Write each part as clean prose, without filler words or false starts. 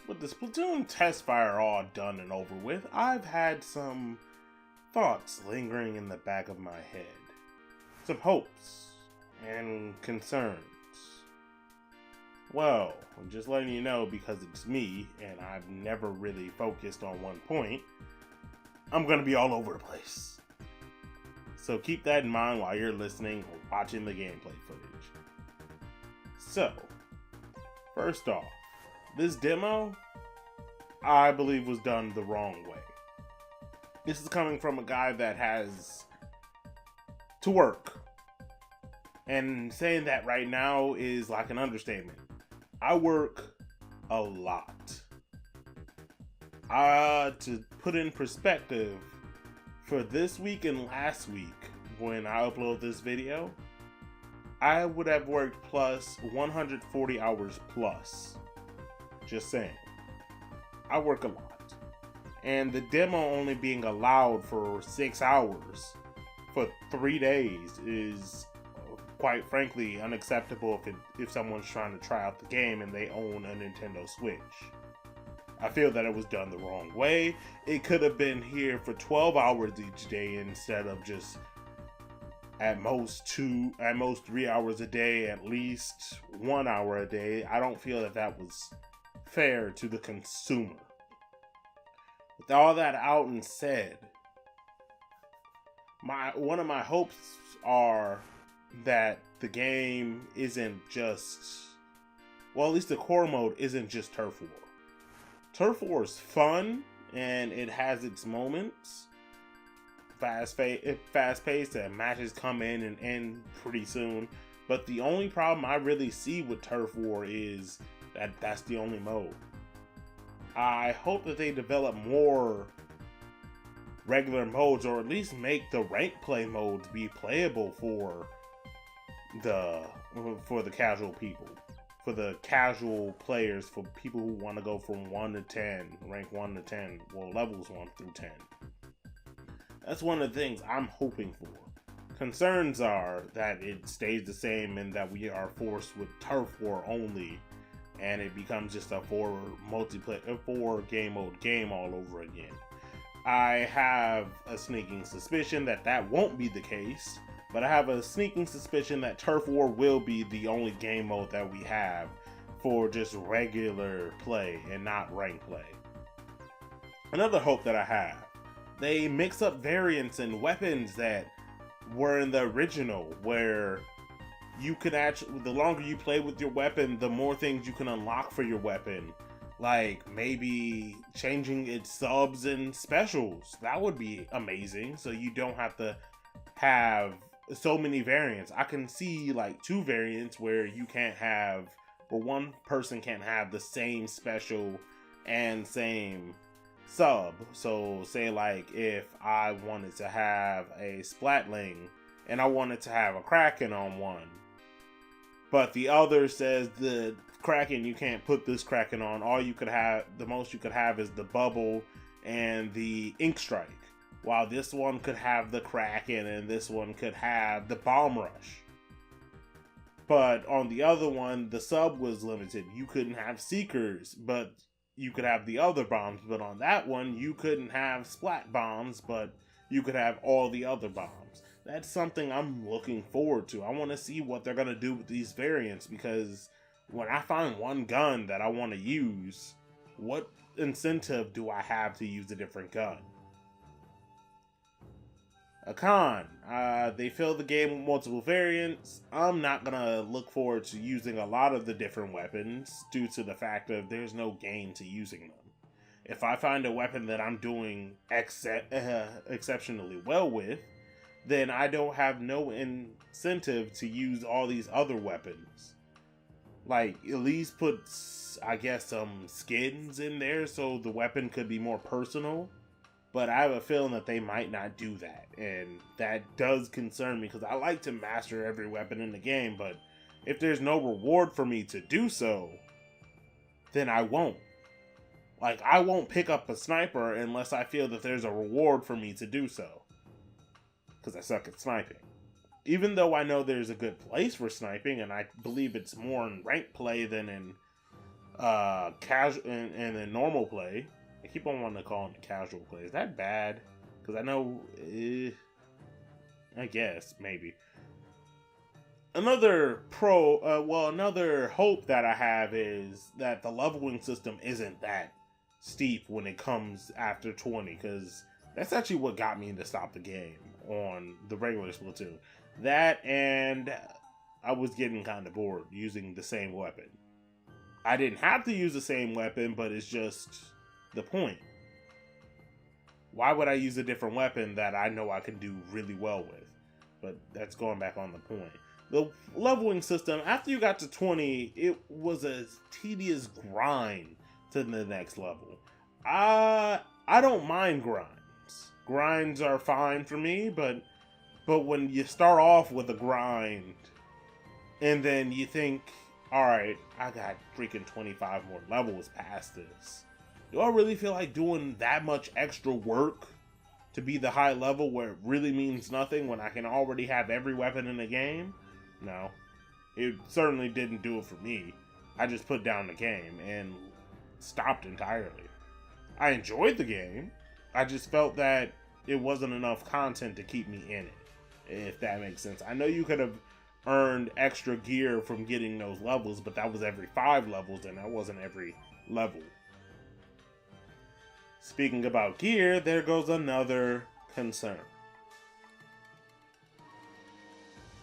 With the Splatoon test fire all done and over with, I've had some thoughts lingering in the back of my head. Some hopes and concerns. Well, I'm just letting you know because it's me and I've never really focused on one point, I'm gonna be all over the place. So keep that in mind while you're listening or watching the gameplay footage. So, first off, this demo, I believe, was done the wrong way. This is coming from a guy that has to work. And saying that right now is like an understatement. I work a lot. To put in perspective, for this week and last week, when I upload this video, I would have worked plus 140 hours plus. Just saying. I work a lot. And the demo only being allowed for 6 hours for 3 days is, quite frankly, unacceptable if someone's trying to try out the game and they own a Nintendo Switch. I feel that it was done the wrong way. It could have been here for 12 hours each day instead of just at most 3 hours a day, at least 1 hour a day. I don't feel that that was fair to the consumer. With all that out and said, one of my hopes are that the game isn't just, well, at least the core mode isn't just Turf War. Turf War is fun and it has its moments. Fast-paced and matches come in and end pretty soon. But the only problem I really see with Turf War is that's the only mode. I hope that they develop more regular modes, or at least make the rank play modes be playable for the casual people, for the casual players, for people who want to go from 1 to 10, rank 1 to 10, well, levels 1 through 10. That's one of the things I'm hoping for. Concerns are that it stays the same and that we are forced with Turf War only, and it becomes just a 4 game mode game all over again. I have a sneaking suspicion that that won't be the case, but I have a sneaking suspicion that Turf War will be the only game mode that we have for just regular play and not rank play. Another hope that I have, they mix up variants and weapons that were in the original, where you could actually, the longer you play with your weapon, the more things you can unlock for your weapon. Like maybe changing its subs and specials. That would be amazing. So you don't have to have so many variants. I can see like 2 variants where you can't have, or one person can't have the same special and same sub. So say like if I wanted to have a Splatling and I wanted to have a Kraken on one, but the other says the Kraken, you can't put this Kraken on. All you could have, the most you could have is the Bubble and the Ink Strike. While this one could have the Kraken and this one could have the Bomb Rush. But on the other one, the sub was limited. You couldn't have Seekers, but you could have the other bombs. But on that one, you couldn't have Splat Bombs, but you could have all the other bombs. That's something I'm looking forward to. I want to see what they're going to do with these variants, because when I find one gun that I want to use, what incentive do I have to use a different gun? A con, they fill the game with multiple variants. I'm not going to look forward to using a lot of the different weapons due to the fact that there's no gain to using them. If I find a weapon that I'm doing exceptionally well with, then I don't have no incentive to use all these other weapons. Like, at least put, I guess, some skins in there so the weapon could be more personal. But I have a feeling that they might not do that. And that does concern me, because I like to master every weapon in the game. But if there's no reward for me to do so, then I won't. Like, I won't pick up a sniper unless I feel that there's a reward for me to do so. Because I suck at sniping. Even though I know there's a good place for sniping, and I believe it's more in ranked play than in casual and then normal play. I keep on wanting to call them casual play. Is that bad? Because I know, I guess maybe. Another another hope that I have is that the leveling system isn't that steep when it comes after 20, because that's actually what got me to stop the game on the regular Splatoon. That, and I was getting kind of bored using the same weapon. I didn't have to use the same weapon, but it's just the point. Why would I use a different weapon that I know I can do really well with? But that's going back on the point. The leveling system, after you got to 20, it was a tedious grind to the next level. I don't mind grinds. Grinds are fine for me, but when you start off with a grind and then you think, alright, I got freaking 25 more levels past this. Do I really feel like doing that much extra work to be the high level where it really means nothing when I can already have every weapon in the game? No. It certainly didn't do it for me. I just put down the game and stopped entirely. I enjoyed the game. I just felt that it wasn't enough content to keep me in it, if that makes sense. I know you could have earned extra gear from getting those levels, but that was every 5 levels, and that wasn't every level. Speaking about gear, there goes another concern.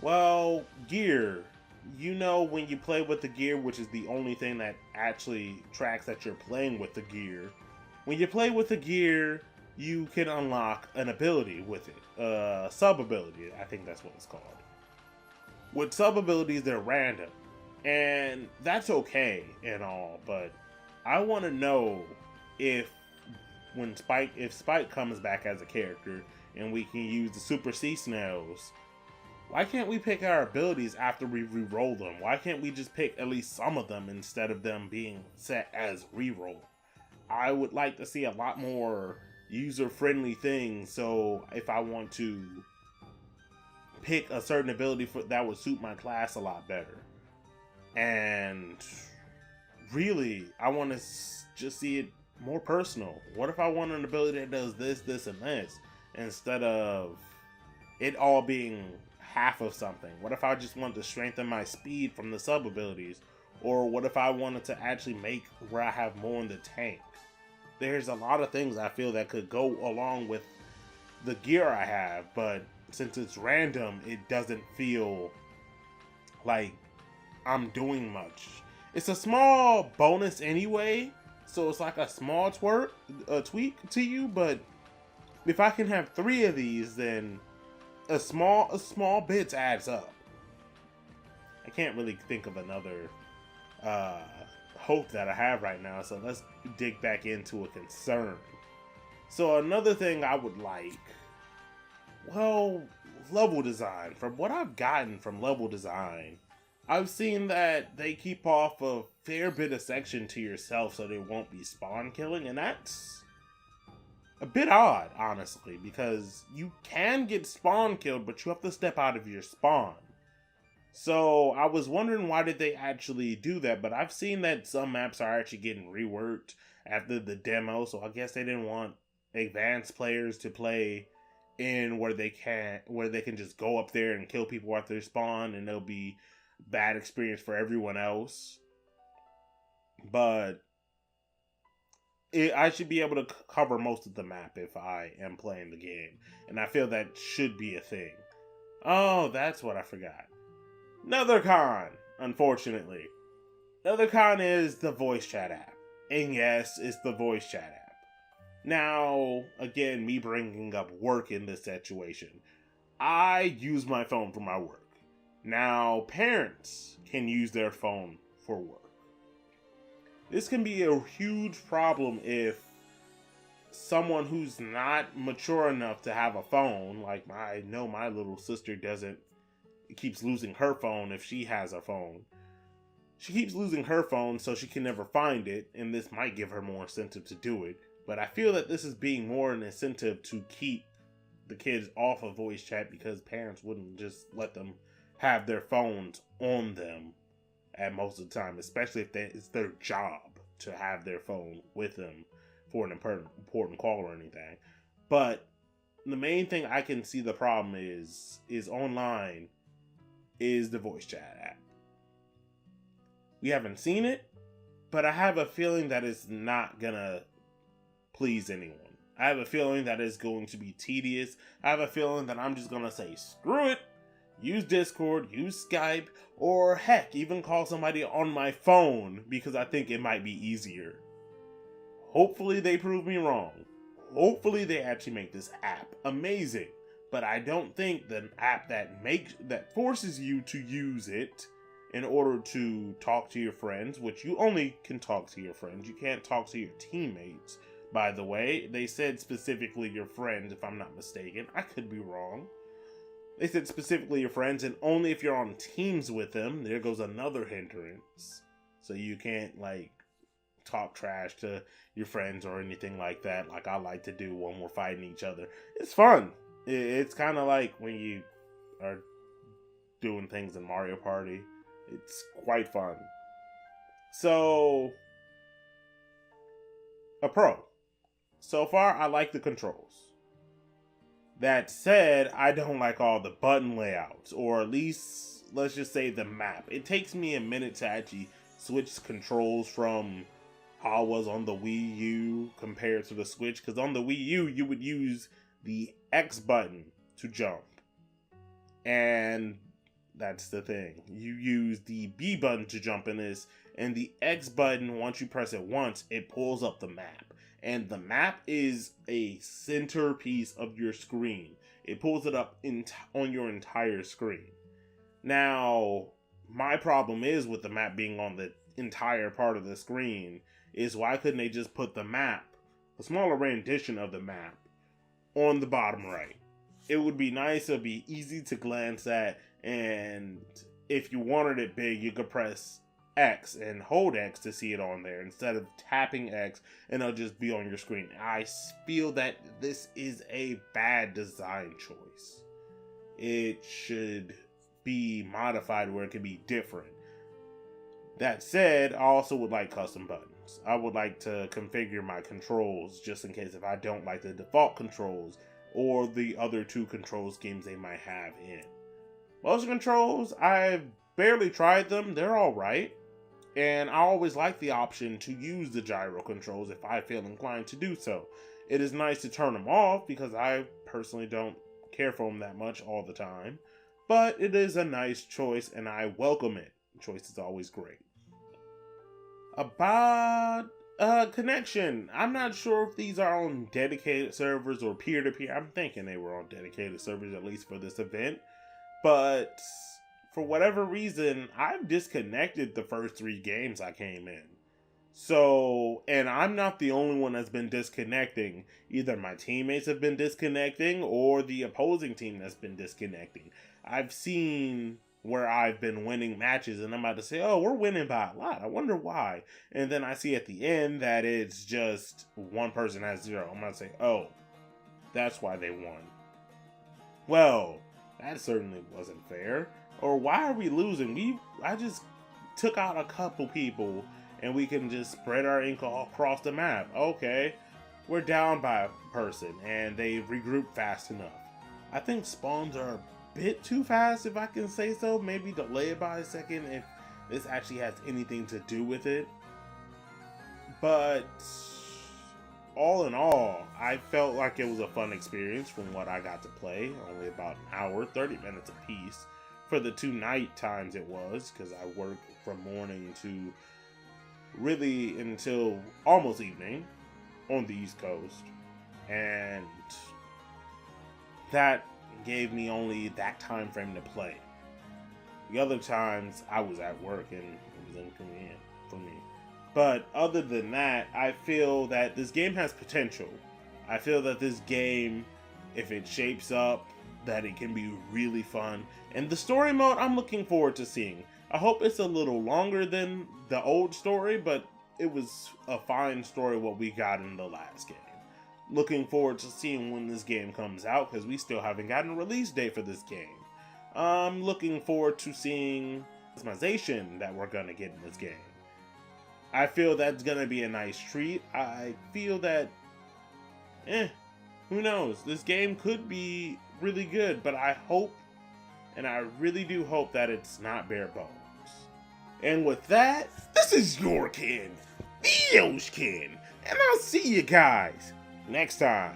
Well, gear. You know, when you play with the gear, which is the only thing that actually tracks that you're playing with the gear, when you play with the gear, you can unlock an ability with it. Sub-ability, I think that's what it's called. With sub-abilities, they're random. And that's okay and all, but I want to know if Spike comes back as a character and we can use the Super Sea Snails, why can't we pick our abilities after we re-roll them? Why can't we just pick at least some of them instead of them being set as re-roll? I would like to see a lot more user-friendly things, so if I want to pick a certain ability that would suit my class a lot better. And really, I want to just see it more personal. What if I want an ability that does this, this, and this, instead of it all being half of something? What if I just want to strengthen my speed from the sub abilities? Or what if I wanted to actually make where I have more in the tank? There's a lot of things I feel that could go along with the gear I have, but since it's random, it doesn't feel like I'm doing much. It's a small bonus anyway, so it's like a small tweak to you, but if I can have 3 of these, then a small bits adds up. I can't really think of another hope that I have right now, so let's dig back into a concern. So another thing I would like, well, level design. From what I've gotten from level design, I've seen that they keep off a fair bit of section to yourself so they won't be spawn killing, and that's a bit odd, honestly, because you can get spawn killed, but you have to step out of your spawn. So I was wondering, why did they actually do that? But I've seen that some maps are actually getting reworked after the demo, so I guess they didn't want advanced players to play in where they can just go up there and kill people at their spawn, and there'll be bad experience for everyone else. But I should be able to cover most of the map if I am playing the game, and I feel that should be a thing. Oh, that's what I forgot. Another con, unfortunately. Another con is the voice chat app. And yes, it's the voice chat app. Now, again, me bringing up work in this situation. I use my phone for my work. Now, parents can use their phone for work. This can be a huge problem if someone who's not mature enough to have a phone, like I know my little sister keeps losing her phone if she has a phone. She keeps losing her phone, so she can never find it, and this might give her more incentive to do it. But I feel that this is being more an incentive to keep the kids off of voice chat, because parents wouldn't just let them have their phones on them at most of the time, especially if it's their job. to have their phone with them for an important call or anything. But the main thing I can see the problem is online is the voice chat app. We haven't seen it, but I have a feeling that it's not gonna please anyone. I have a feeling that it's going to be tedious. I have a feeling that I'm just gonna say, screw it, use Discord, use Skype, or heck, even call somebody on my phone because I think it might be easier. Hopefully they prove me wrong. Hopefully they actually make this app amazing. But I don't think the app that forces you to use it in order to talk to your friends, which you only can talk to your friends. You can't talk to your teammates, by the way. They said specifically your friends, if I'm not mistaken. I could be wrong. They said specifically your friends, and only if you're on teams with them. There goes another hindrance. So you can't, like, talk trash to your friends or anything like that, like I like to do when we're fighting each other. It's fun. It's kind of like when you are doing things in Mario Party. It's quite fun. So, a pro. So far, I like the controls. That said, I don't like all the button layouts, or at least, let's just say the map. It takes me a minute to actually switch controls from how it was on the Wii U compared to the Switch, because on the Wii U, you would use the X button to jump. And that's the thing. You use the B button to jump in this, and the X button, once you press it once, it pulls up the map. And the map is a centerpiece of your screen. It pulls it up on your entire screen. Now, my problem is with the map being on the entire part of the screen is why couldn't they just put the map, a smaller rendition of the map, on the bottom right? It would be nice, it would be easy to glance at, and if you wanted it big, you could press X and hold X to see it on there instead of tapping X and it'll just be on your screen. I feel that this is a bad design choice. It should be modified where it can be different. That said, I also would like custom buttons. I would like to configure my controls just in case if I don't like the default controls or the other two control schemes they might have in. Motion controls, I've barely tried them. They're alright. And I always like the option to use the gyro controls if I feel inclined to do so. It is nice to turn them off because I personally don't care for them that much all the time. But it is a nice choice and I welcome it. Choice is always great. About connection. I'm not sure if these are on dedicated servers or peer-to-peer. I'm thinking they were on dedicated servers, at least for this event. But for whatever reason, I've disconnected the first 3 games I came in. So, and I'm not the only one that's been disconnecting. Either my teammates have been disconnecting or the opposing team that's been disconnecting. I've seen where I've been winning matches and I'm about to say, oh, we're winning by a lot. I wonder why. And then I see at the end that it's just one person has 0. I'm going to say, oh, that's why they won. Well, that certainly wasn't fair. Or why are we losing? I just took out a couple people and we can just spread our ink all across the map. Okay, we're down by a person and they regroup fast enough. I think spawns are a bit too fast, if I can say so. Maybe delay it by a second if this actually has anything to do with it. But all in all, I felt like it was a fun experience from what I got to play. Only about an hour, 30 minutes a piece. For the 2 night times it was, because I worked from morning to really until almost evening on the East Coast. And that gave me only that time frame to play. The other times I was at work and it was inconvenient for me. But other than that, I feel that this game has potential. I feel that this game, if it shapes up, that it can be really fun. And the story mode, I'm looking forward to seeing. I hope it's a little longer than the old story, but it was a fine story what we got in the last game. Looking forward to seeing when this game comes out, because we still haven't gotten a release date for this game. I'm looking forward to seeing the customization that we're going to get in this game. I feel that's gonna be a nice treat. I feel that, who knows? This game could be really good, but I hope, and I really do hope that it's not bare bones. And with that, this is your Ken, the Yosh Ken, and I'll see you guys next time.